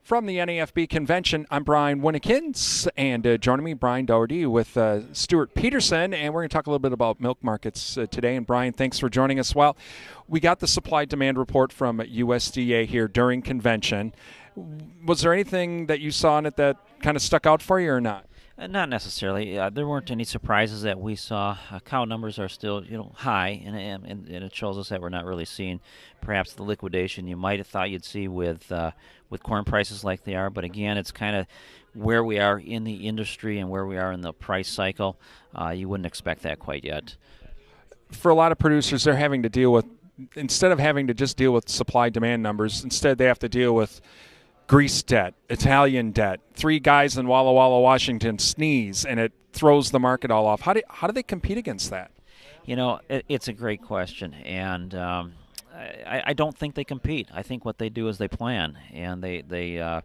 From the NAFB Convention, I'm Bryan and joining me, Brian Doherty with Stewart Peterson, and we're going to talk a little bit about milk markets today. And Brian, thanks for joining us. Well, we got the supply-demand report from USDA here during convention. Was there anything that you saw in it that kind of stuck out for you or not? Not necessarily. There weren't any surprises that we saw. Cow numbers are still, high, and it shows us that we're not really seeing perhaps the liquidation you might have thought you'd see with corn prices like they are. But again, it's kind of where we are in the industry and where we are in the price cycle. You wouldn't expect that quite yet. For a lot of producers, they're having to deal with, instead of having to just deal with supply-demand numbers, instead they have to deal with Greece debt, Italian debt. 3 guys in Walla Walla, Washington sneeze, and it throws the market all off. How do they compete against that? It's a great question, and I don't think they compete. I think what they do is they plan, and they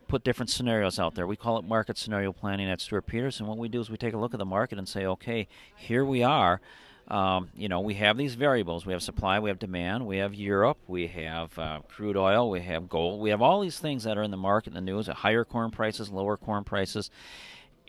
put different scenarios out there. We call it market scenario planning at Stewart Peterson. What we do is we take a look at the market and say, okay, here we are. We have these variables. We have supply, we have demand, we have Europe, we have crude oil, we have gold. We have all these things that are in the market in the news, higher corn prices, lower corn prices.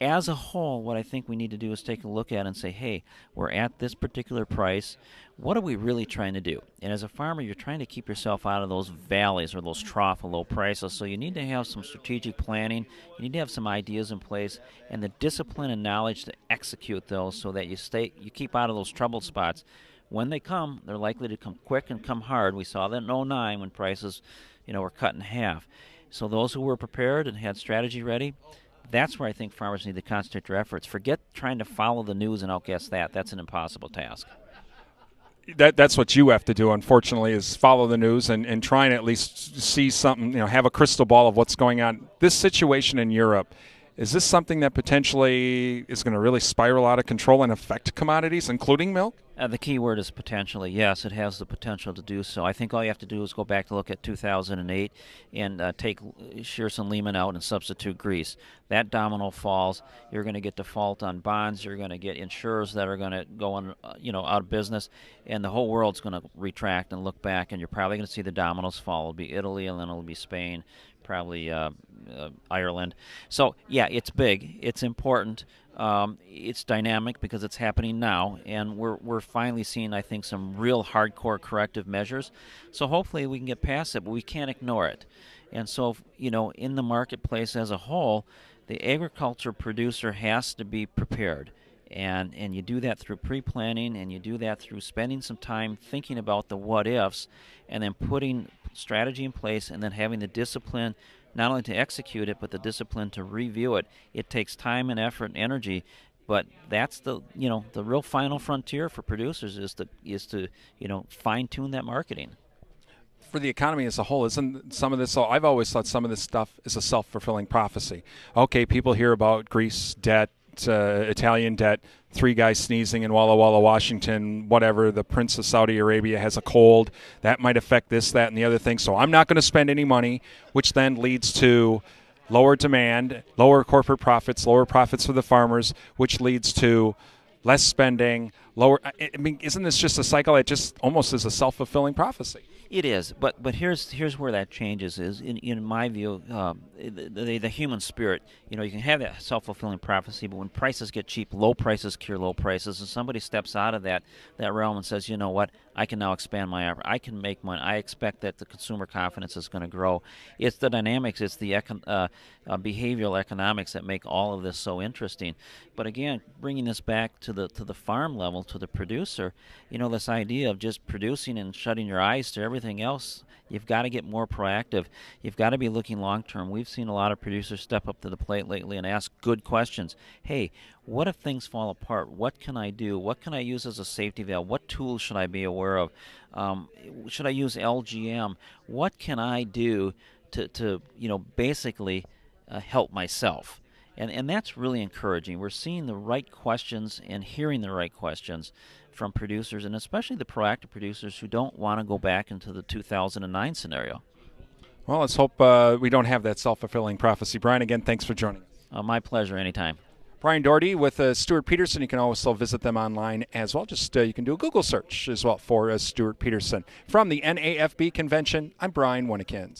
As a whole, what I think we need to do is take a look at it and say, hey, we're at this particular price. What are we really trying to do? And as a farmer, you're trying to keep yourself out of those valleys or those trough of low prices. So you need to have some strategic planning. You need to have some ideas in place and the discipline and knowledge to execute those so that you keep out of those troubled spots. When they come, they're likely to come quick and come hard. We saw that in 2009 when prices, were cut in half. So those who were prepared and had strategy ready, that's where I think farmers need to concentrate their efforts. Forget trying to follow the news and outguess that. That's an impossible task. That's what you have to do, unfortunately, is follow the news and try and at least see something, have a crystal ball of what's going on. This situation in Europe, is this something that potentially is going to really spiral out of control and affect commodities, including milk? The key word is potentially. Yes, it has the potential to do so. I think all you have to do is go back to look at 2008 and take Shearson Lehman out and substitute Greece. That domino falls. You're going to get default on bonds. You're going to get insurers that are going to go on, out of business, and the whole world's going to retract and look back. And you're probably going to see the dominoes fall. It'll be Italy, and then it'll be Spain, probably Ireland. So yeah, it's big. It's important. It's dynamic because it's happening now, and we're finally seeing, I think, some real hardcore corrective measures. So hopefully we can get past it, but we can't ignore it. And so, in the marketplace as a whole, the agriculture producer has to be prepared. And you do that through pre-planning, and you do that through spending some time thinking about the what-ifs, and then putting strategy in place, and then having the discipline not only to execute it, but the discipline to review it. It takes time and effort and energy, but that's the real final frontier for producers is to fine-tune that marketing. For the economy as a whole, isn't some of this, I've always thought some of this stuff is a self-fulfilling prophecy. Okay, people hear about Greece debt, Italian debt, 3 guys sneezing in Walla Walla, Washington, whatever, the Prince of Saudi Arabia has a cold, that might affect this, that, and the other thing, so I'm not going to spend any money, which then leads to lower demand, lower corporate profits, lower profits for the farmers, which leads to less spending, lower. I mean, isn't this just a cycle that just almost is a self-fulfilling prophecy? It is, but here's where that changes is, in my view, the human spirit. You can have that self-fulfilling prophecy, but when prices get cheap, low prices cure low prices, and somebody steps out of that realm and says, you know what, I can now expand my offer. I can make money. I expect that the consumer confidence is going to grow. It's the dynamics, it's the behavioral economics that make all of this so interesting. But again, bringing this back to the farm level, to the producer, this idea of just producing and shutting your eyes to everything else, you've got to get more proactive. You've got to be looking long term. We've seen a lot of producers step up to the plate lately and ask good questions. Hey, what if things fall apart? What can I do? What can I use as a safety valve? What tools should I be aware of? Should I use LGM? What can I do to basically help myself? And that's really encouraging. We're seeing the right questions and hearing the right questions from producers, and especially the proactive producers who don't want to go back into the 2009 scenario. Well, let's hope we don't have that self-fulfilling prophecy. Brian, again, thanks for joining us. My pleasure, anytime. Brian Doherty with Stewart Peterson. You can also visit them online as well. Just you can do a Google search as well for Stewart Peterson. From the NAFB Convention, I'm Bryan.